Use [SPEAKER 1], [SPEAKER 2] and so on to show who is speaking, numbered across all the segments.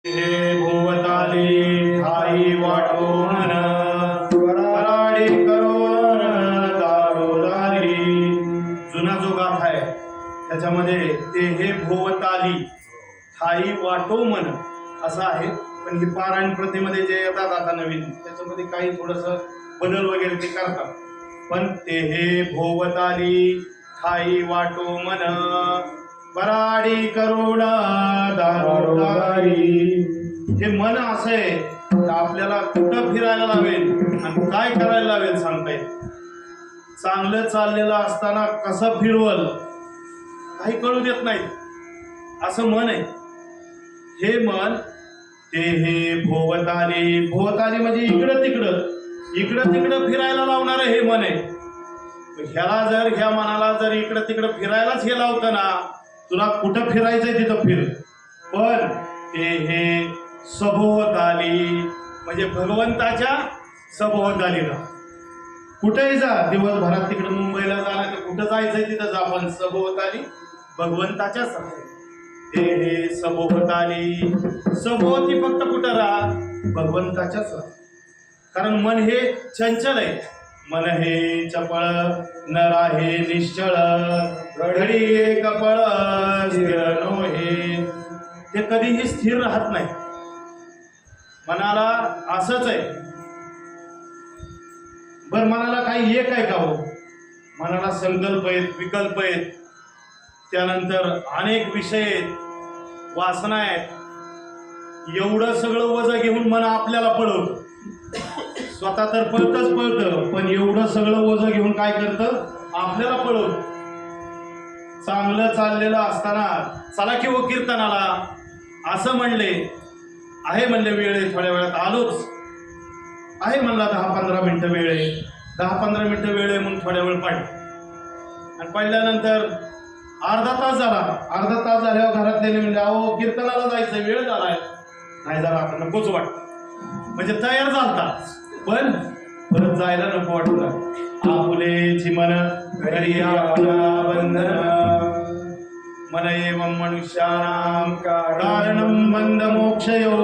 [SPEAKER 1] हे भोवताली ठाई वाटोन वराडी करोन दारोदारी. जुना जो गाथा आहे त्याच्यामध्ये ते हे भोवताली ठाई वाटोमन असं आहे. पण ही पारायण प्रथेमध्ये जे येतात आता नवीन त्याच्यामध्ये काही थोडस बदल वगैरे ते करतात. पण ते हे भोवताली ठाई वाटोमन वराडी करुणा दारोदारी. हे मन असं आहे तर आपल्याला कुठं फिरायला लावेल आणि काय करायला लावेल सांगता येईल. चांगलं चाललेलं असताना कसं फिरवल काही कळू देत नाही असं मन आहे. हे मन ते हे भोवताली, भोवताली म्हणजे इकडं तिकडं फिरायला लावणारं हे मन आहे. ह्याला जर ह्या मनाला जर इकडं तिकडं फिरायलाच हे लावतं ना, तुला कुठं फिरायचंय तिथं फिर. पण ते हे सभोवताली म्हणजे भगवंताच्या सभोवताली ना कुठेही जा, दिवसभरात तिकडं मुंबईला जाणार तर कुठं जायचंय तिथं जा, पण सभोवताली भगवंताच्या ते हे सभोवताली. सभोवती फक्त कुठं राहा, भगवंताच्याच राहा. कारण मन हे चंचल आहे. मन हे चपळ नर आहे निश्चळ घडी कपळ स्थिर नोहे. ते कधीही स्थिर राहत नाही. मनाला असंच आहे. बर मनाला काही एक आहे का हो? मनाला संकल्प आहेत, विकल्प आहेत, त्यानंतर अनेक विषय आहेत, वासना आहेत. एवढं सगळं वजं घेऊन मन आपल्याला पळवतं. स्वतः तर पळतं पण एवढं सगळं ओझं घेऊन काय करतं आपल्याला पळवतं. चांगलं चाललेलं असताना चला की हो कीर्तनाला असं म्हणले आहे, म्हणले वेळ आहे, थोड्या वेळात आलोच आहे म्हणला. 10-15 मिनिटं वेळ आहे, 10-15 मिनिटं वेळ आहे म्हणून थोड्या वेळ पाडली आणि पडल्यानंतर अर्धा तास झाल्यावर घरातले म्हणले अहो कीर्तनाला जायचं वेळ झालाय. नाही झाला आता नकोच वाटत म्हणजे तयार झालता पण परत जायला नको वाटलं. आपुलेची मन घरी बंधन मन एवं मनुष्यानां कारणं बंध मोक्षयो.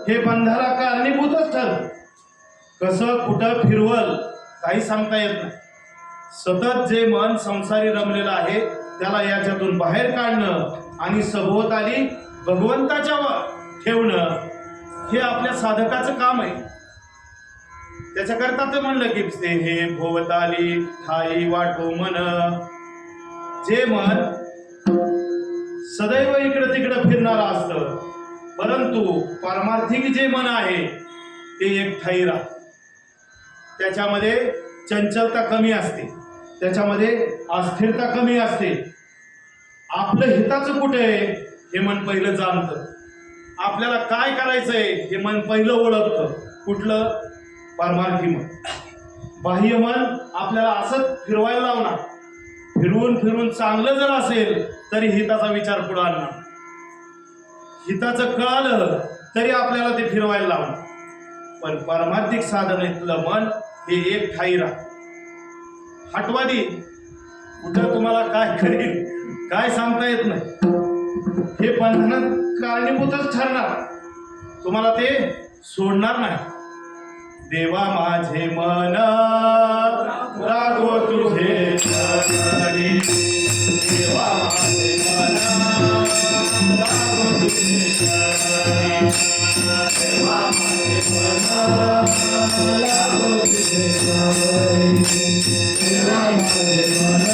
[SPEAKER 1] हे बंधाला कारणीभूतच ठरतं. कसं कुठं फिरवल काही सांगता येत नाही. सतत जे मन संसारी रमलेलं आहे त्याला याच्यातून बाहेर काढणं आणि सभोवताली भगवंताच्या ठेवणं हे आपल्या साधकाचं काम आहे. त्याच्याकरता ते म्हणलं की ते हे भोवताली ठाई वाटो मन. जे मन सदैव इकडं तिकडं फिरणारं असतं परंतु पारमार्थिक जे मन आहे ते एक ठाई राहतं. त्याच्यामध्ये चंचलता कमी असते, त्याच्यामध्ये अस्थिरता कमी असते. आपलं हिताचं कुठे आहे हे मन पहिलं जाणतं. आपल्याला काय करायचंय हे मन पहिलं ओळखतं. कुठलं? पारमार्थी मन. बाह्य मन आपल्याला असंच फिरवायला लावणार. फिरवून चांगलं जर असेल तरी हिताचा विचार पुढे आणणार. हिताचं कळालं तरी आपल्याला ते फिरवायला लावणार. पण पारमार्थिक साधनेतलं मन हे एक ठाई राहतं. हटवादी कुठं तुम्हाला काय करेल काय सांगता येत नाही. हे बंधनात कारणीभूतच ठरणार, तुम्हाला ते सोडणार नाही. देवा माझे मन लागो तुझे चरणी. देवा माझे मन लागो तुझे चरणी. देवा माझे मन लागो तुझे चरणी. देवा माझे मन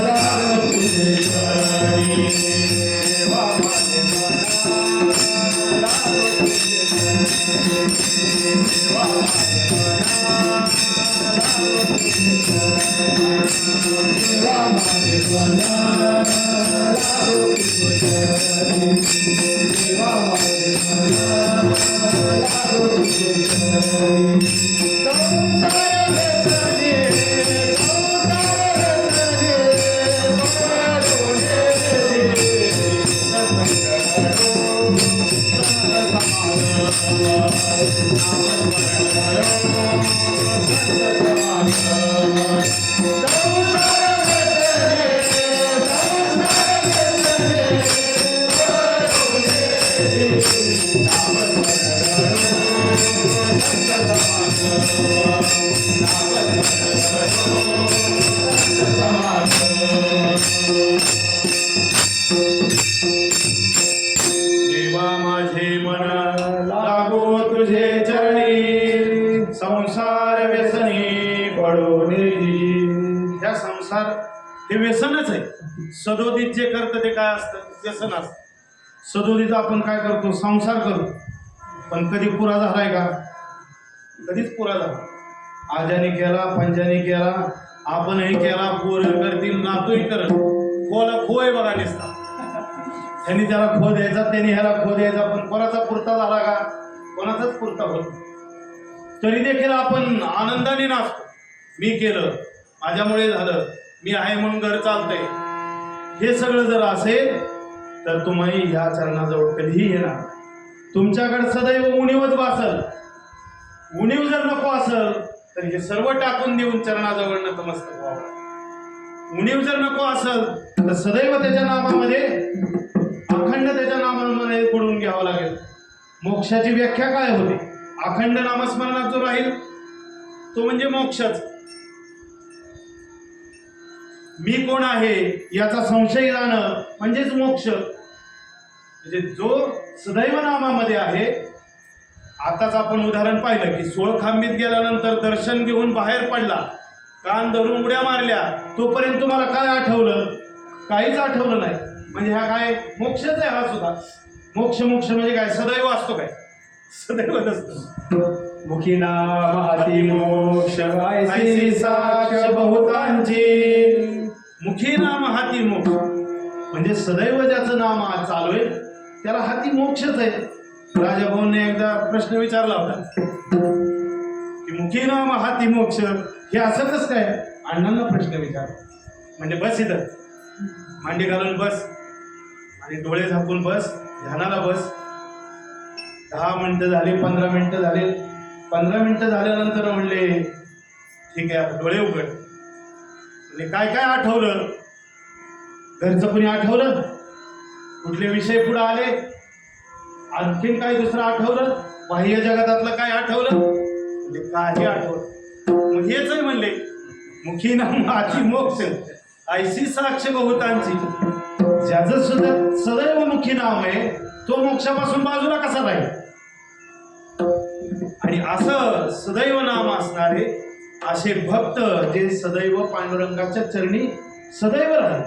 [SPEAKER 1] लागो तुझे चरणी. देवा माझे मन लागो तुझे चरणी. देवा माझे मन लागो तुझे चरणी. देवा माझे मन लागो तुझे चरणी. देवा माझे मन लागो तुझे चरणी. देवा माझे मन लागो तुझे चरणी, संसार व्यसनी पडून ह्या संसार हे व्यसनच आहे. सदोदित जे करतं ते काय असतं? व्यसन असतं. सदोदित आपण काय करतो? संसार करतो. पण कधी पुरा झालाय का? कधीच पुरा झाला. आजाने केला, पंजाने केला, आपणही केला, पोरं करतील, नातूही करत. खोला खो आहे बघा निसता. त्यांनी त्याला खो द्यायचा, त्यांनी ह्याला खो द्यायचा, पण कोणाचा पुरता झाला का? कोणाचाच पुरता होत. तरी देखील आपण आनंदाने नाचतो. मी केलं, माझ्यामुळे झालं, मी आहे म्हणून घर चालतंय. हे सगळं जर असेल तर तुम्ही ह्या चरणाजवळ कधीही येणार. तुमच्याकडे सदैव उणीवच वासल. उणीव जर नको असेल तर हे सर्व टाकून देऊन चरणाजवळ नतमस्तक व्हावं. उणीव जर नको असेल तर सदैव त्याच्या नामामध्ये, अखंड त्याच्या नामामध्ये बुडून घ्यावं लागेल. मोक्षाची व्याख्या काय होते? अखंड नामस्मरणात जो राहील तो म्हणजे मोक्षच. मी कोण आहे याचा संशय जाणं म्हणजेच मोक्ष. म्हणजे जो सदैव नामामध्ये आहे. आताच आपण उदाहरण पाहिलं की 16 खांबीत गेल्यानंतर दर्शन घेऊन बाहेर पडला, कान धरून उड्या मारल्या, तोपर्यंत तुम्हाला काय आठवलं? काहीच आठवलं नाही. म्हणजे हा काय? मोक्षच आहे हा सुद्धा. मोक्ष मोक्ष म्हणजे काय? सदैव असतो काय? सदैव नसतो.
[SPEAKER 2] मुखी नाम हाती मोक्ष
[SPEAKER 1] ऐसी साक्ष बहुतांची. मुखी नाम हाती मोक्ष म्हणजे सदैव ज्याचं नाम चालू आहे त्याला हाती मोक्षच आहे. राजाभाऊंनी एकदा प्रश्न विचारला होता की मुखी नाम हाती मोक्ष हे असं कसं काय? अण्णांना प्रश्न विचार. म्हणजे बस इथं मांडी घालून बस आणि डोळे झाकून बस, ध्यानाला बस. 10 मिनिटं झाली, 15 मिनिटं झाली. 15 मिनिटं झाल्यानंतर म्हणले ठीक आहे आता डोळे उघड. म्हणजे काय काय आठवलं? घरचं कोणी आठवलं? कुठले विषय पुढे आले? आणखीन काय दुसरं आठवलं? बाह्य जगतातलं काय आठवलं? म्हणजे काही आठवलं. मग हेच आहे म्हणले मुखी नाम हाती मोक्ष ऐसी साक्ष बहुतांची. ज्याचं सुद्धा सदैव मुखी नाम आहे तो मोक्षापासून बाजूला कसा राहील? आणि असं सदैव नाम असणारे असे भक्त जे सदैव पांडुरंगाच्या चरणी सदैव राहील.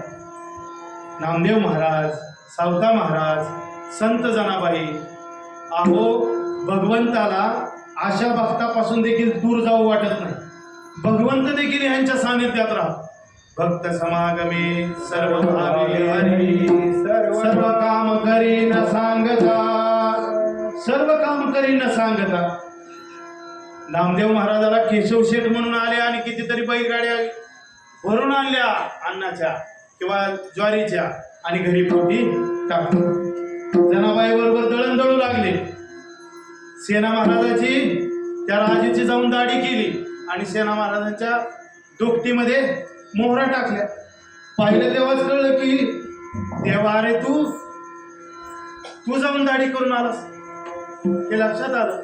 [SPEAKER 1] नामदेव महाराज, सावता महाराज, संत जनाबाई. अहो भगवंताला अशा भक्तापासून देखील दूर जाऊ वाटत नाही. भगवंत देखील यांच्या सानिध्यात राहत. भक्त समागमे सर्व भावे हरी, सर्व काम करी न सांगता, सर्व काम करी न सांगता. नामदेव महाराजाला केशव शेठ म्हणून आले आणि कितीतरी बैलगाड्या भरून आणल्या अन्नाच्या किंवा ज्वारीच्या आणि घरी पोटी टाकल्या. जनाबाई बरोबर दळण दळू लागले. सेना महाराजाची त्या राजाची जाऊन दाढी केली आणि सेना महाराजांच्या दोपटीमध्ये मोहरा टाकल्या. पाहिलं तेव्हाच कळलं की देवा रे तू जाऊन दाढी करून आलास. हे लक्षात आलं.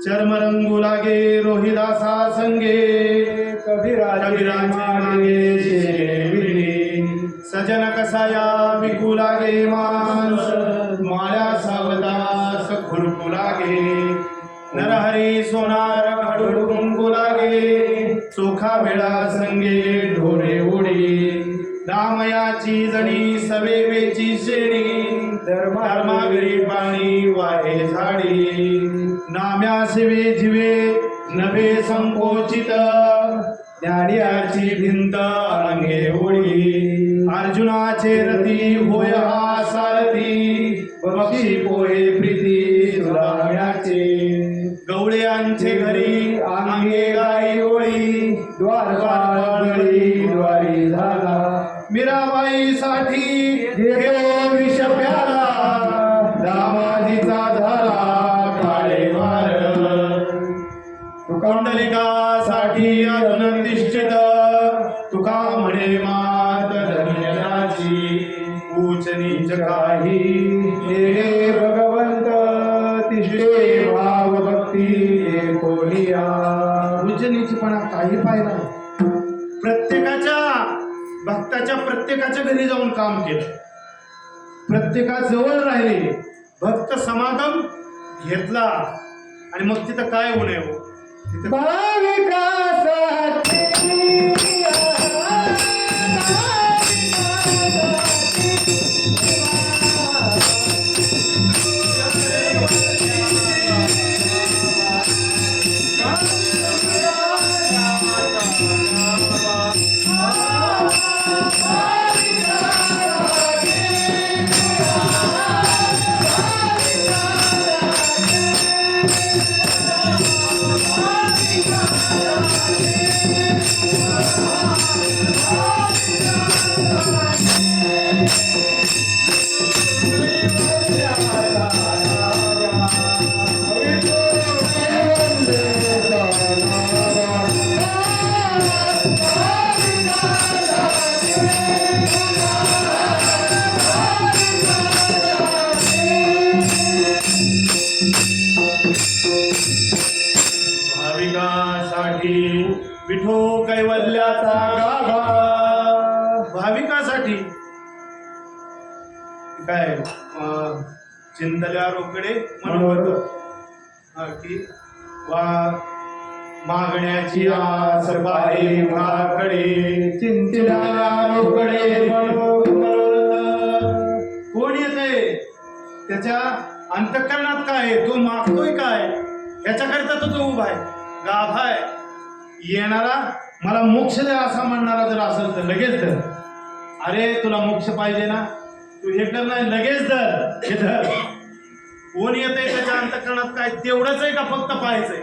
[SPEAKER 1] चर्म रंगू लागे रोहिदासा संगे, कबीराचे मागे शेविली. सजन कसाया विकू लागे मांस, माळ्या सावदास खुरकू लागे. नरहरी सोनार घडू कुंकू लागे, चोखा वेळा संगे ढोरे उडी. रामयाची जणी सवेवेची शेणी, धर्मागरी पाणी वाहे झाडी. नाम्या शिवे जिवे नभे संकोचित, ज्ञानियाची भिंत अंगे ओळी. अर्जुनाचे रती होय हा सारथी, बक्षी पोहे प्रीती सुराम्याचे. गवळ्यांचे घरी अंगे गाई ओळी, द्वारपाळी द्वारी झाला. मीराबाईसाठी घेऊ विष प्याला, दामाजीचा झाला काळे वार. कुंडलिकासाठी अजून निश्चित, तुका म्हणे मात धन्याची. ऊच नीच काही
[SPEAKER 3] निष्काळजीपणा काही पाहिला.
[SPEAKER 1] प्रत्येकाच्या भक्ताच्या प्रत्येकाच्या घरी जाऊन काम केलं, प्रत्येकाजवळ राहिले, भक्त समागम घेतला. आणि मग तिथं काय होऊ नये हो, तिथं भाविकासाठी विठो कैवल्याचा गाभा. भाविकासाठी काय चिंतल्या रोकडे मनोरथ की वा मागण्याची आस पाहे भाकडे
[SPEAKER 3] चिंतल्या रोकडे
[SPEAKER 1] मनोरथ. कोण येते त्याच्या अंतःकरणात काय आहे, तो मागतोय काय, ह्याच्याकरिता तो उभा आहे, गाभा आहे. येणारा मला मोक्ष द्या असा म्हणणारा जर असेल तर लगेच धर. अरे तुला मोक्ष पाहिजे ना, तू हे कर नाही, लगेच धर, हे धर. कोण येतंय त्याच्या अंतःकरणात काय, तेवढंच आहे का फक्त पाहायचंय.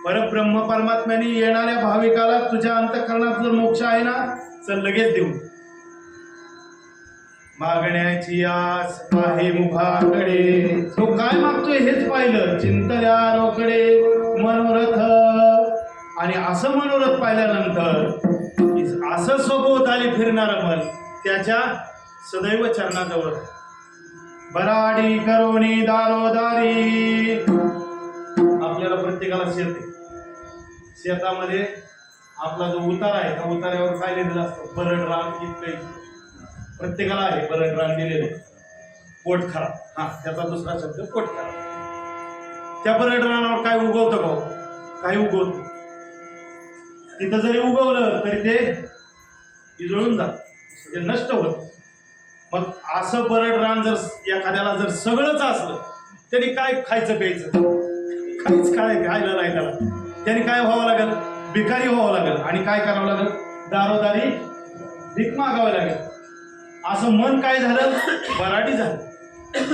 [SPEAKER 1] परब्रह्म परमात्म्याने येणाऱ्या भाविकाला तुझ्या अंतःकरणात जर मोक्ष आहे ना, चल लगेच देऊ. मागण्याची आस आहे मुखाकडे, तो काय मागतोय हेच पाहिलं. चिंतल्या रोकडे मनोरथ. आणि असं मनोरथ पाहिल्यानंतर असं सभोवताली फिरणारं मन त्याच्या सदैव चरणाजवळ. बराडी करोनी दारोदारी. आपल्याला प्रत्येकाला शेत आहे, शेतामध्ये आपला जो उतारा आहे त्या उतार्यावर काय लिहिलेलं असतं, बरड रान इतकं. प्रत्येकाला आहे बरड रान दिलेलं, पोटखरा. हा, त्याचा दुसरा शब्द पोटखरा. त्या बरड रानावर काय उगवतं का, काही उगवत नाही. तिथं जरी उगवलं तरी ते इजळून जात, ते नष्ट होत. मग असं बरड रान जर एखाद्याला जर सगळंच असलं, त्यांनी काय खायचं प्यायचं, काहीच काय खायला नाही त्याला. त्यांनी काय व्हावं लागेल, भिकारी व्हावं लागेल. आणि काय करावं लागेल, दारोदारी भीक मागावं लागेल. असं मन काय झालं, बराडी झालं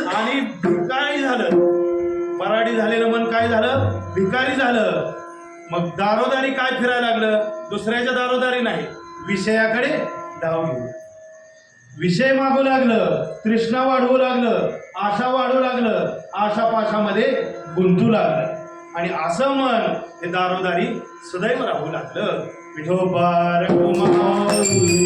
[SPEAKER 1] आणि भिकारी झालं. बराडी झालेलं मन काय झालं, भिकारी झालं. मग दारोदारी काय फिरायला लागलं, दुसऱ्याच्या दारोदारी नाही, विषयाकडे धाव घेऊ, विषय मागू लागलं, तृष्णा वाढवू लागलं, आशा वाढू लागलं, आशापाशामध्ये गुंतू लागलं. आणि असं मन हे दारोदारी सदैव राहू लागलं. विठोबा रघुमाई.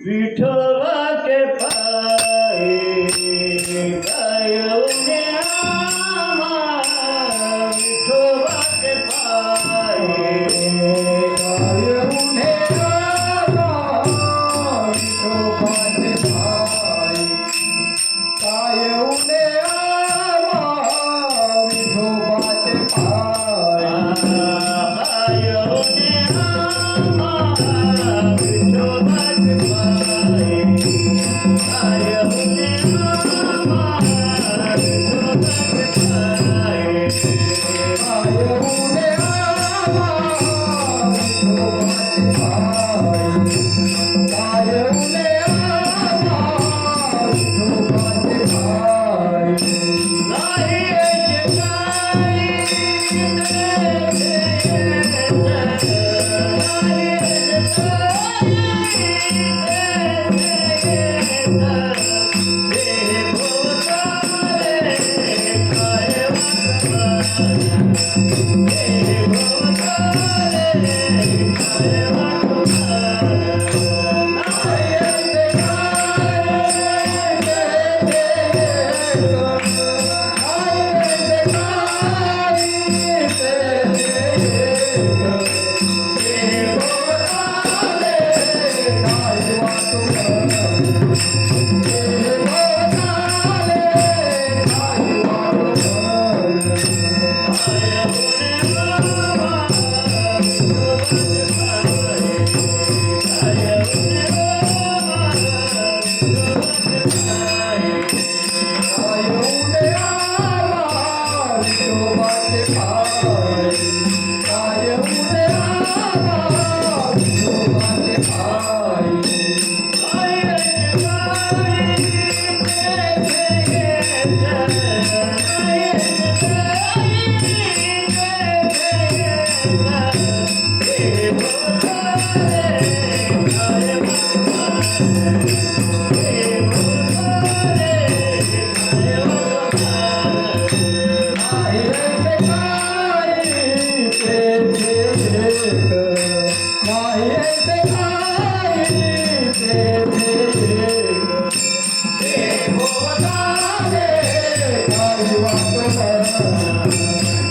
[SPEAKER 2] विठोबा के पाए गायो
[SPEAKER 3] भोवताले काही वाटोळं हे भोवताले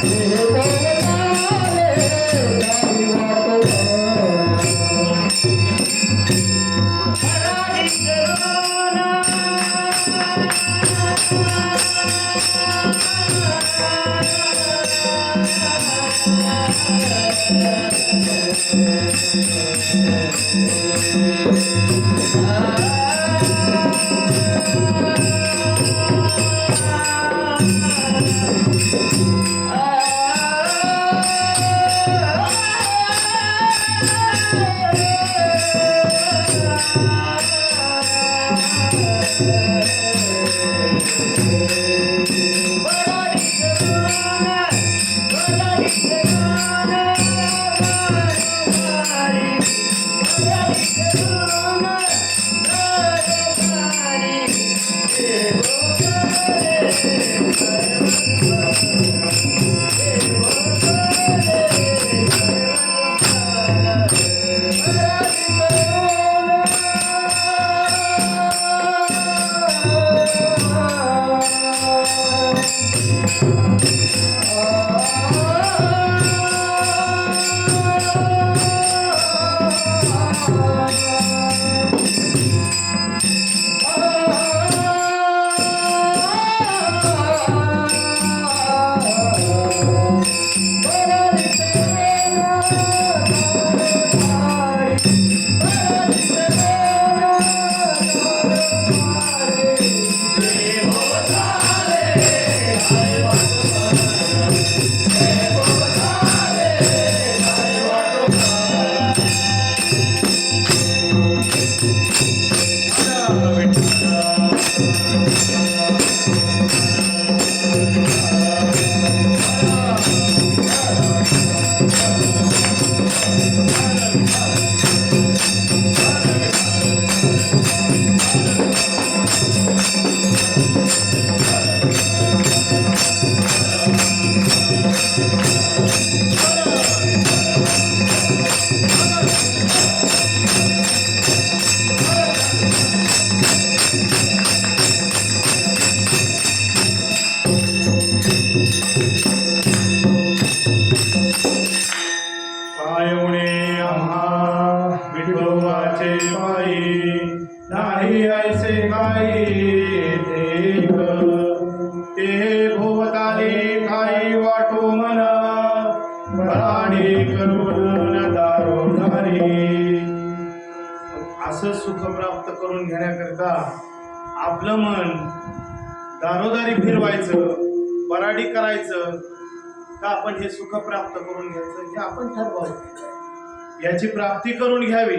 [SPEAKER 3] काही
[SPEAKER 1] नाही ऐसे काही देख ते भोवताले काही वाटो मन भराडी करून दारोदारी. असं सुख प्राप्त करून घेण्याकरता आपलं मन दारोदारी फिरवायचं, बराडी करायचं का आपण हे सुख प्राप्त करून घ्यायचं हे आपण ठरवायचं, याची प्राप्ती करून घ्यावी.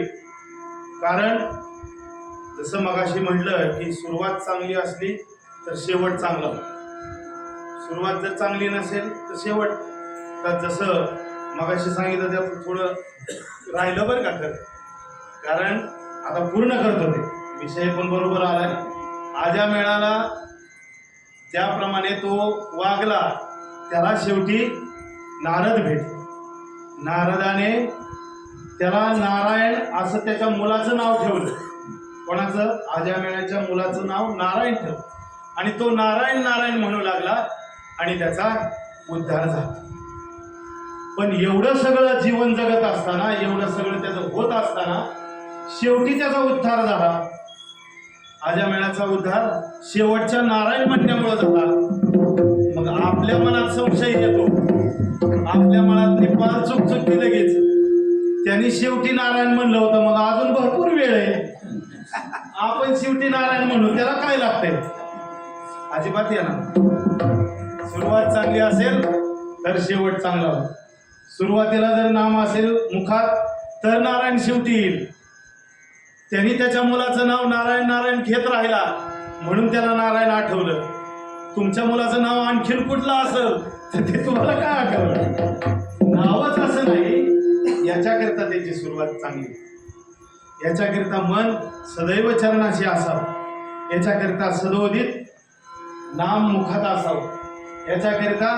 [SPEAKER 1] कारण जसं मगाशी म्हटलं की सुरुवात चांगली असली तर शेवट चांगला, सुरुवात जर चांगली नसेल तर शेवट. तर जसं मगाशी सांगितलं त्यात थोडं राहिलं बरं का खरं, कारण आता पूर्ण करतो ते विषय पण बरोबर आलाय. आजा मेळाला ज्याप्रमाणे तो वागला त्याला शेवटी नारद भेटले. नारदाने त्याला नारायण असं त्याच्या मुलाचं नाव ठेवलं. कोणाचं? आजामेळ्याच्या मुलाचं नाव नारायण ठेवलं आणि तो नारायण नारायण म्हणू लागला आणि त्याचा उद्धार झाला. पण एवढं सगळं जीवन जगत असताना, एवढं सगळं त्याचं होत असताना शेवटी त्याचा उद्धार झाला. आजामेळ्याचा उद्धार शेवटच्या नारायण म्हणण्यामुळे झाला. मग आपल्या मनात संशय येतो, आपल्या मनातली पाल चुक लगेच त्यांनी शेवटी नारायण म्हणलं होतं, मग अजून भरपूर वेळ आहे, आपण शेवटी नारायण म्हणू, त्याला काय लागतंय? अजिबात या ना. सुरुवात चांगली असेल तर शेवट चांगला होईल. सुरुवातीला जर नाम असेल मुखात तर नारायण शेवटी येईल. त्यांनी त्याच्या मुलाचं नाव नारायण नारायण घेत राहिला म्हणून त्याला नारायण आठवलं. तुमच्या मुलाचं नाव आणखीन कुठलं असेल तर ते तुम्हाला काय आठवलं? नावच असं नाही, याच्याकरता त्याची सुरुवात चांगली, याच्याकरता मन सदैव चरणाशी असावं, याच्याकरता सदोदित नाम मुखात असावं, याच्याकरता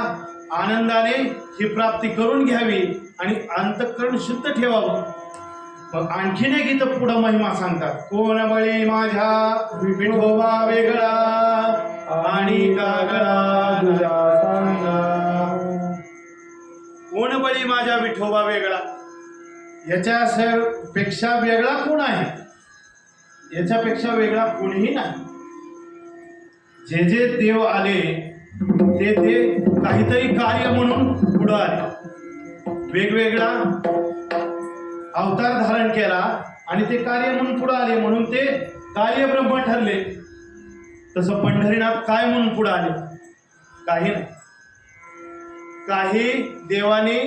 [SPEAKER 1] आनंदाने ही प्राप्ती करून घ्यावी आणि अंतःकरण शुद्ध ठेवावं. मग आणखीन एक इथं पुढं महिमा सांगतात. कोण बळी माझ्या विठोबा वेगळा करा
[SPEAKER 2] तुझा सांगा.
[SPEAKER 1] कोण बळी माझ्या विठोबा वेगळा, याच्या पेक्षा वेगळा कोण आहे? याच्यापेक्षा वेगळा कोणीही नाही. जे जे देव आले ते काहीतरी कार्य म्हणून पुढं आले, वेगवेगळा अवतार धारण केला आणि ते कार्य म्हणून पुढे आले, म्हणून ते कार्य ब्रह्म ठरले. तसं पंढरीनाथ काय म्हणून पुढे आले? काही नाही. काही देवाने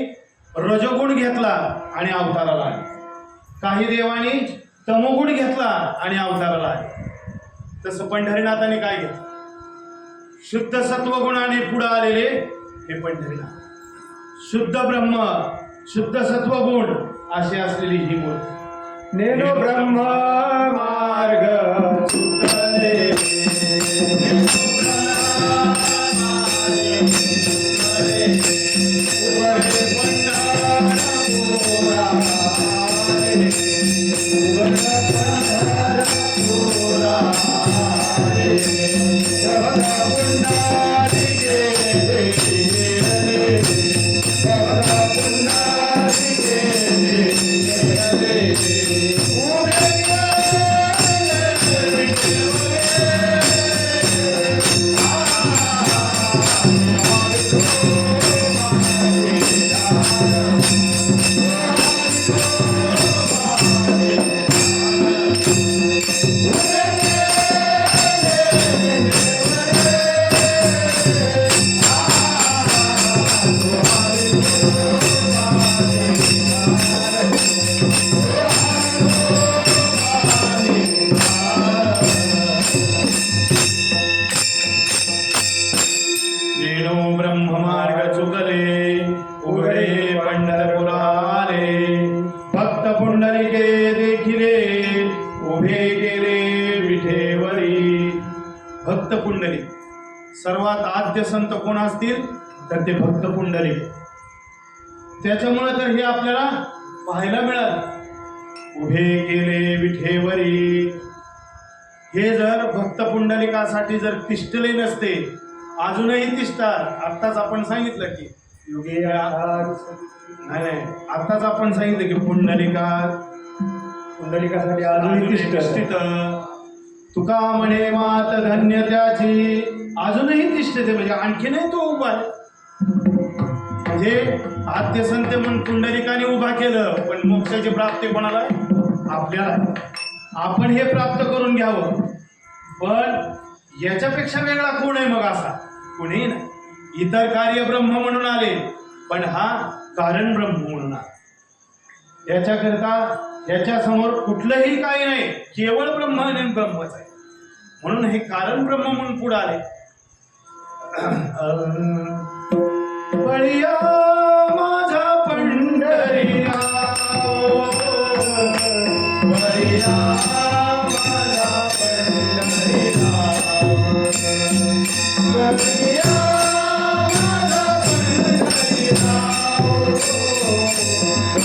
[SPEAKER 1] रजोगुण घेतला आणि अवताराला आले, काही देवाने तमोगुण घेतला आणि अवताराला आले. तसं पंढरीनाथाने काय घेतलं? शुद्ध सत्वगुणाने पुढे आलेले हे पंढरीनाथ, शुद्ध ब्रह्म शुद्ध सत्वगुण अशी असलेली ही मूर्ती.
[SPEAKER 2] नेनो ब्रह्म मार्ग सुचले.
[SPEAKER 1] भक्त पुंडलिक सर्वात आद्य संत कोण असतील तर ते भक्त पुंडलिक. त्याच्यामुळे तर हे आपल्याला पाहायला मिळालं. उभे गेले विठेवरी, हे जर भक्त पुंडलिकासाठी जर तिष्ठले नसते, अजूनही तिष्ठतात. आत्ताच आपण सांगितलं की
[SPEAKER 2] युगे
[SPEAKER 1] नाही, आत्ताच आपण सांगितलं की
[SPEAKER 2] पुंडलिकासाठी अजूनही
[SPEAKER 1] तिष्ठित. तुका म्हणे मात धन्य त्याची, अजूनही तिष्ठते, म्हणजे आणखीनही तो उभा आहे. म्हणजे आद्य संत म्हणून पुंडलिकाने उभा केलं, पण मोक्षाची प्राप्ती कोणाला आहे? आपल्याला. आपण हे प्राप्त करून घ्यावं. पण याच्यापेक्षा वेगळा कोण आहे मग? असा कोणीही नाही. इतर कार्य ब्रह्म म्हणून आले, पण हा कारण ब्रह्म म्हणून आला. याच्याकरता याच्या समोर कुठलंही काही नाही, केवळ ब्रह्म आणि ब्रह्मच आहे. म्हणून हे कारण ब्रह्म म्हणून पुढे आले. बळिया माझा पंढरीया, बळिया माझा पंढरीया, बळिया माझा पंढरीया, बळिया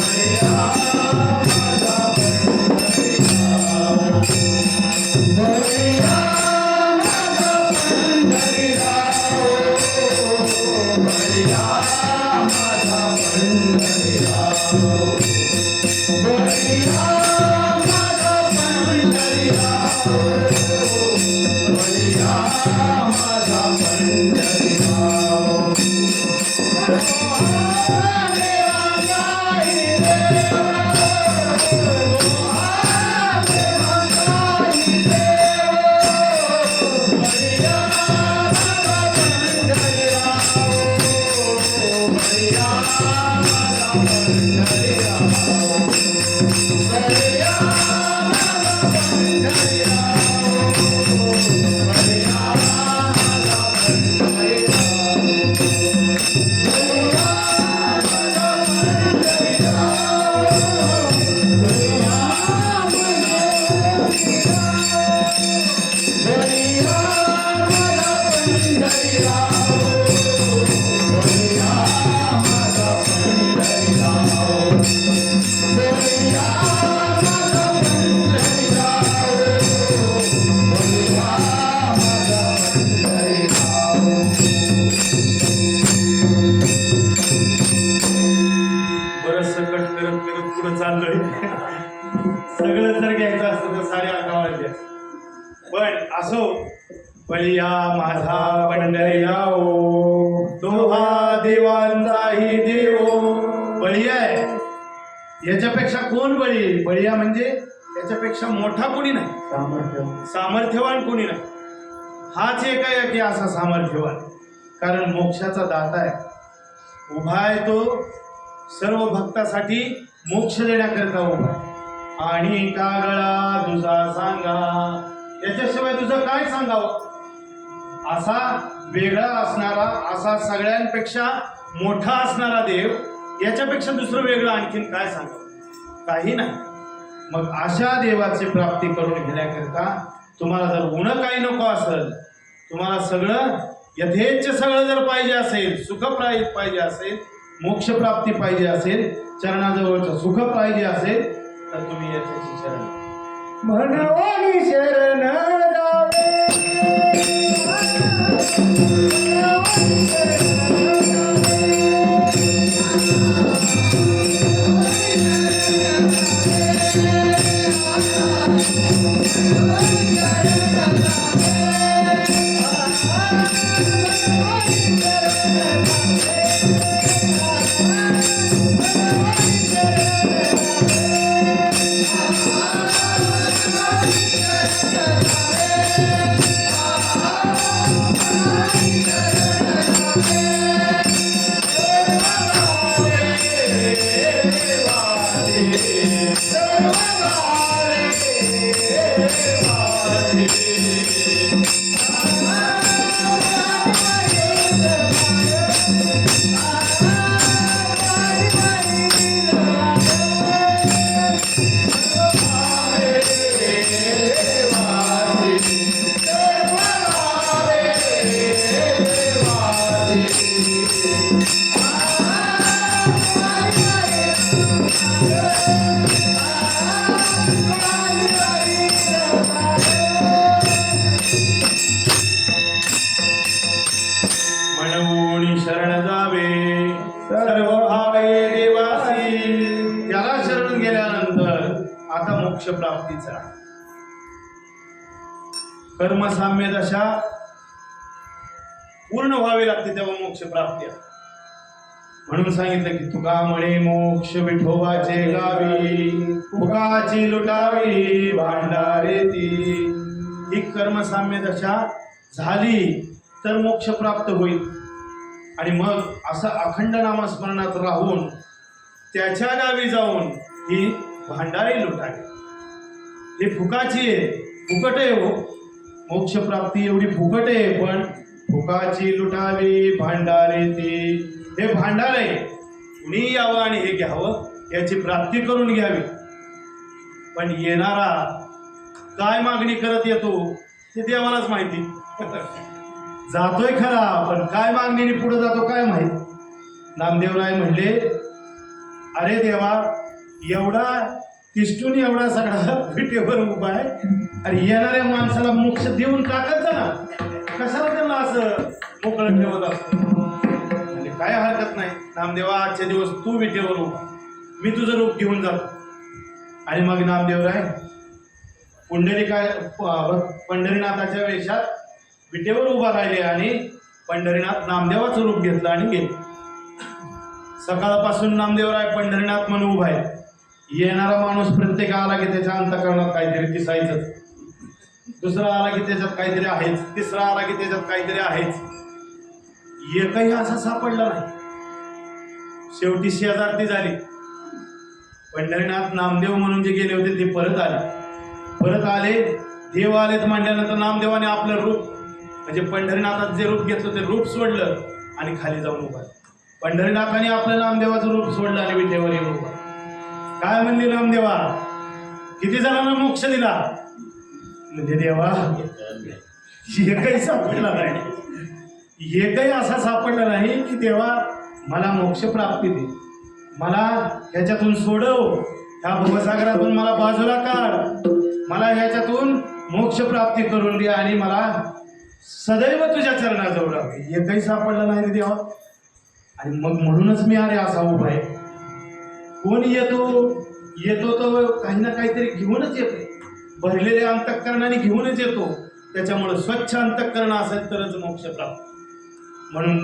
[SPEAKER 1] माझा पंढरीया, बळिया असो बळीया माझा पंढरीया ओ, दोहा देवांचाही देव. बळी आहे याच्यापेक्षा कोण बळी? बळीया म्हणजे याच्यापेक्षा मोठा कोणी नाही,
[SPEAKER 2] सामर्थ्य
[SPEAKER 1] सामर्थ्यवान कोणी नाही. हाच एक आहे की असा सामर्थ्यवान, कारण मोक्षाचा दाता आहे, उभा आहे तो सर्व भक्तासाठी मोक्ष देण्याकरिता उभा आहे. आणि कागळा तुझा सांगा, याच्याशिवाय तुझं काय सांगावं? असा वेगळा असणारा, असा सगळ्यांपेक्षा मोठा असणारा देव, याच्यापेक्षा दुसरं वेगळं आणखीन काय सांगावं? काही नाही. मग अशा देवाची प्राप्ती करून घेण्याकरिता तुम्हाला जर उणं काही नको असेल, तुम्हाला सगळं यथेच्छ सगळं जर पाहिजे असेल, सुखप्राप्ती पाहिजे असेल, मोक्षप्राप्ती पाहिजे असेल, चरणाजवळचं सुख पाहिजे असेल, तर तुम्ही याच्याची शरण
[SPEAKER 2] म्हणवानी शरण जावे.
[SPEAKER 1] म्हणून शरण जावे सर्व भावे देवासी. त्याला शरण गेल्यानंतर आता मोक्ष प्राप्तीचा कर्मसाम्य दशा पूर्ण व्हावी लागते, तेव्हा मोक्ष प्राप्ती. म्हणून सांगितलं की तुका म्हणे मोक्ष विठोबाचे गावी, फुकाची लुटावी भांडारे ती. ही कर्मसाम्य दशा झाली तर मोक्ष प्राप्त होईल. आणि मग असं अखंड नामस्मरणात राहून त्याच्या गावी जाऊन ही भांडारी लुटावी. ही फुकाची आहे, फुकट आहे हो. मोक्ष प्राप्ती एवढी फुकट आहे, पण फुकाची लुटावी भांडारे ती. हे भांडार आहे, कुणी यावं आणि हे घ्यावं, याची प्राप्ती करून घ्यावी. पण येणारा काय मागणी करत येतो ते देवालाच माहिती. जातोय खरा, पण काय मागणीने पुढे जातो काय माहित. नामदेवराय म्हणले, अरे देवा, एवढा तिष्ठून एवढा सगळा पिठेवर उभा आहे, अरे येणाऱ्या माणसाला मोक्ष देऊन टाकत जा ना, कशाला त्यांना असं मोकळं ठेवत असतो. म्हणजे काय हरकत नाही नामदेवा, आजचे दिवस तू विटेवर उभा, मी तुझं रूप घेऊन जातो. आणि मग नामदेवराय पंढरीनाथाच्या वेशात विटेवर उभा राहिले आणि पंढरीनाथ नामदेवाचं रूप घेतलं आणि गेले. सकाळपासून नामदेवराय पंढरीनाथ म्हणून उभा आहे. येणारा माणूस प्रत्येक आला की त्याच्या अंतःकरणात काहीतरी दिसायचं, दुसरा आला की त्याच्यात काहीतरी आहेच, तिसरा आला की त्याच्यात काहीतरी आहेच. एकही असा सापडला नाही. शेवटी शेजारती झाली. पंढरीनाथ नामदेव म्हणून जे गेले होते ते परत आले. देव आलेत म्हणल्यानंतर नामदेवाने आपलं रूप म्हणजे पंढरीनाथात जे रूप घेतलं ते रूप सोडलं आणि खाली जाऊन उभा. पंढरीनाथाने आपलं नामदेवाचं रूप सोडलं आणि विटेवर येऊन उभा. काय म्हणले नामदेवा, किती जणांना मोक्ष दिला? म्हणजे देवा एकही सापडला नाही, एकही असा सापडला नाही की देवा मला मोक्ष प्राप्ती दे, मला ह्याच्यातून सोडव, ह्या भवसागरातून मला बाजूला काढ, मला ह्याच्यातून मोक्ष प्राप्ती करून दे आणि मला सदैव तुझ्या चरणाजवळ राहावे. एकही सापडला नाही देवा. आणि मग म्हणूनच मी अरे असा उभा आहे. कोण येतो तो काही ना काहीतरी घेऊनच येतो, भरलेल्या अंतःकरणाने घेऊनच येतो. त्याच्यामुळे स्वच्छ अंतःकरण असेल तरच मोक्ष प्राप्त. म्हणून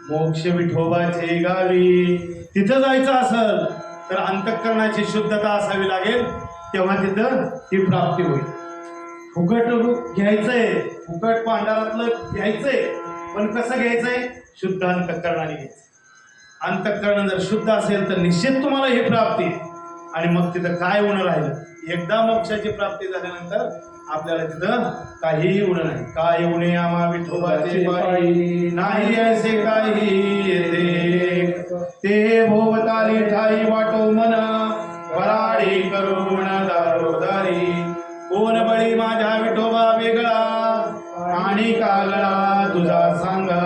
[SPEAKER 1] मोक्ष विठोबाचे गावी तिथं जायचं असेल तर अंतःकरणाची शुद्धता असावी लागेल, तेव्हा तिथं ती प्राप्ती होईल. फुकट घ्यायचंय, फुकट भांडारातलं घ्यायचंय, पण कसं घ्यायचंय? शुद्ध अंतःकरणाने घ्यायचं. अंतःकरण जर शुद्ध असेल तर निश्चित तुम्हाला ही प्राप्ती. आणि मग तिथं काय उणं राहिलं? एकदा मोक्षाची प्राप्ती झाल्यानंतर आपल्याला तिथं काहीही उणं नाही. काय उणे आम्हा विठोबाचे पायी, नाही असे काही येते, ते भोवताली ठाई वाटो मन, वराडी करुण दारोदारी. कोण बळी माझ्या विठोबा वेगळा, आणि कागळा तुझा सांगा.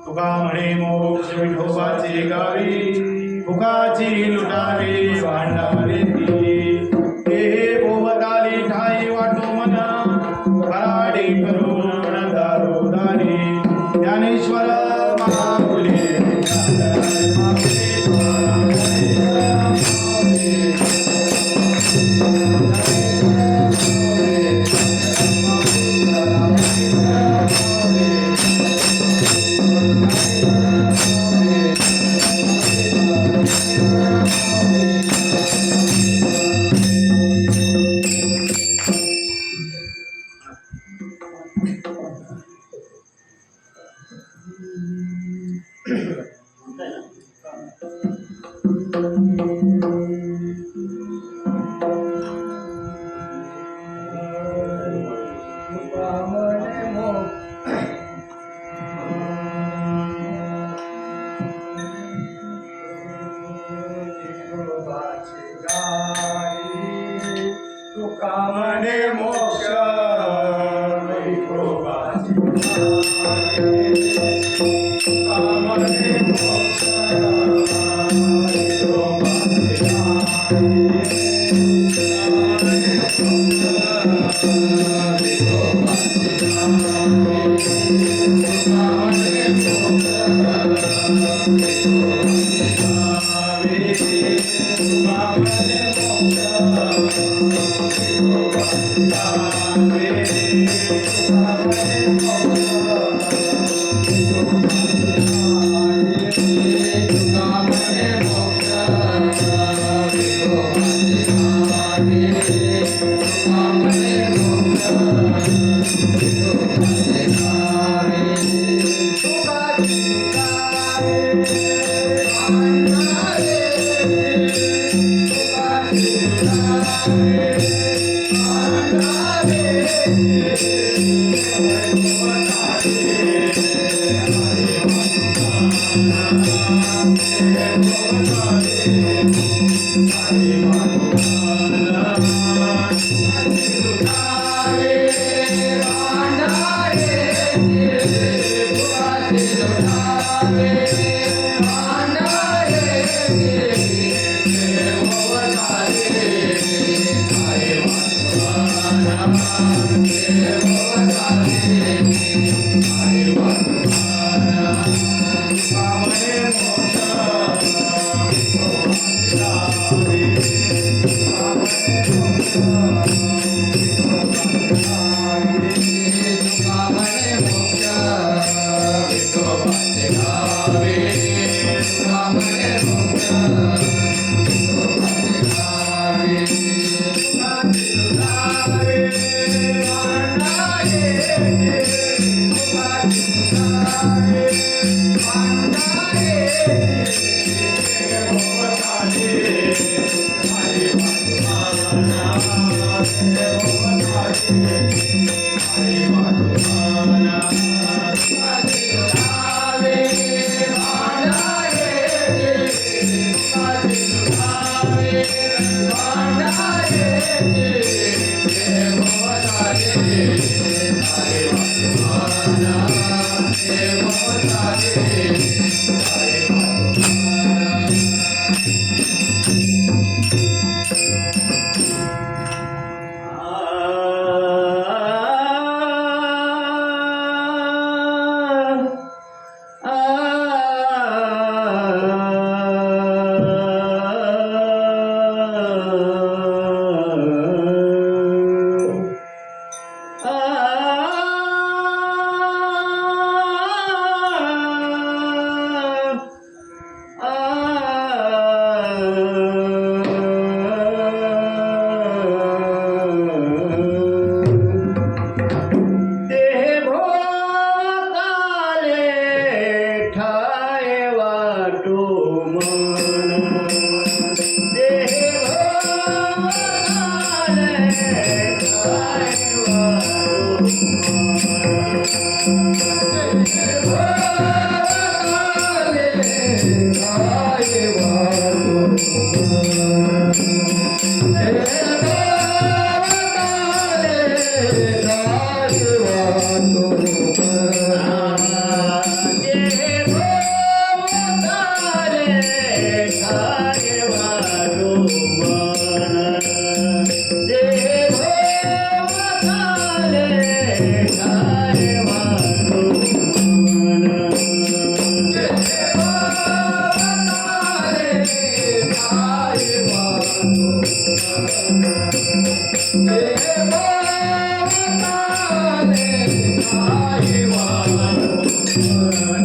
[SPEAKER 1] तुका म्हणे मोक्ष विठोबाचे गावी, फुकाची लुटावे भांडारे ती. ते भोवताली ठाई वाटो मन, वराडी करुण दारोदारी. ज्ञानेश्वर महापुले
[SPEAKER 2] तुका म्हणे मोक्ष विठोबाचे गावी, तुका म्हणे मोक्ष विठोबाचे Come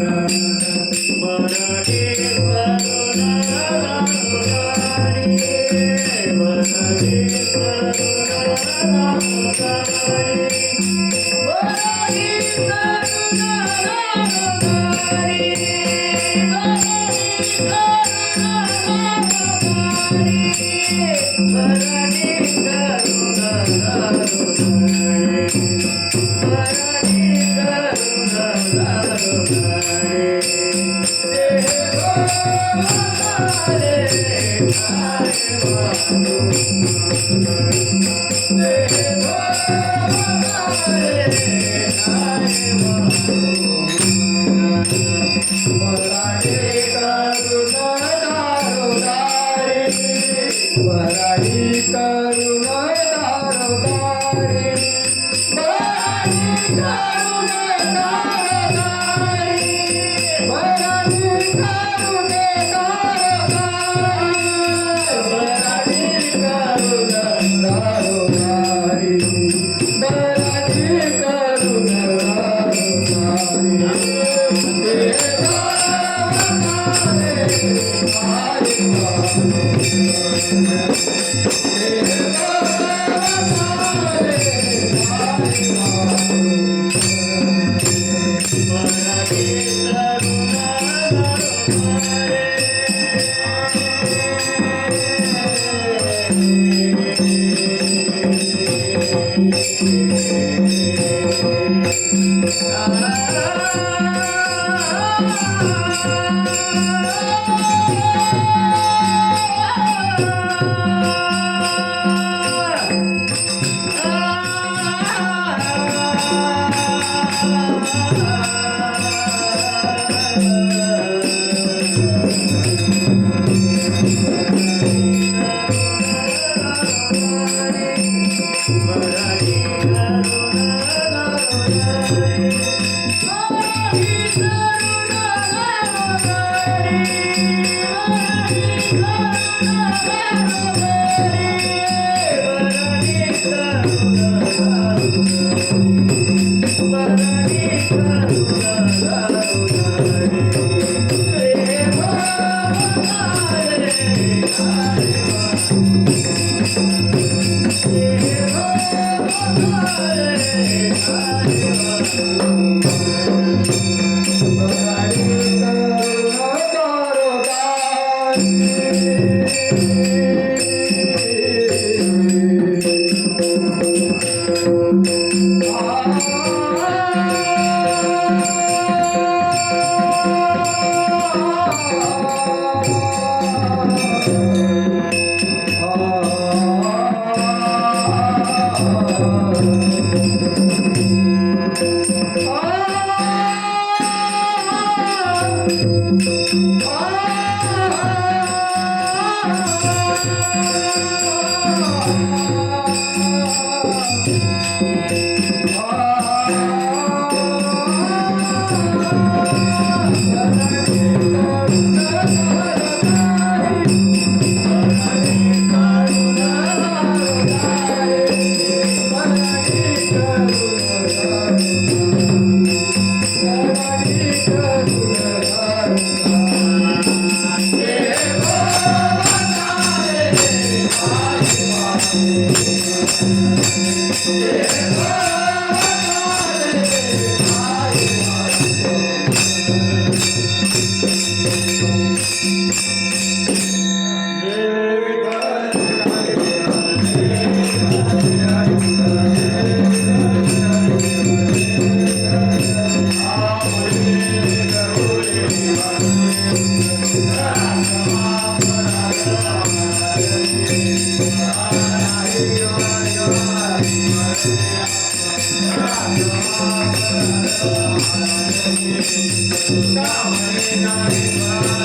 [SPEAKER 2] on,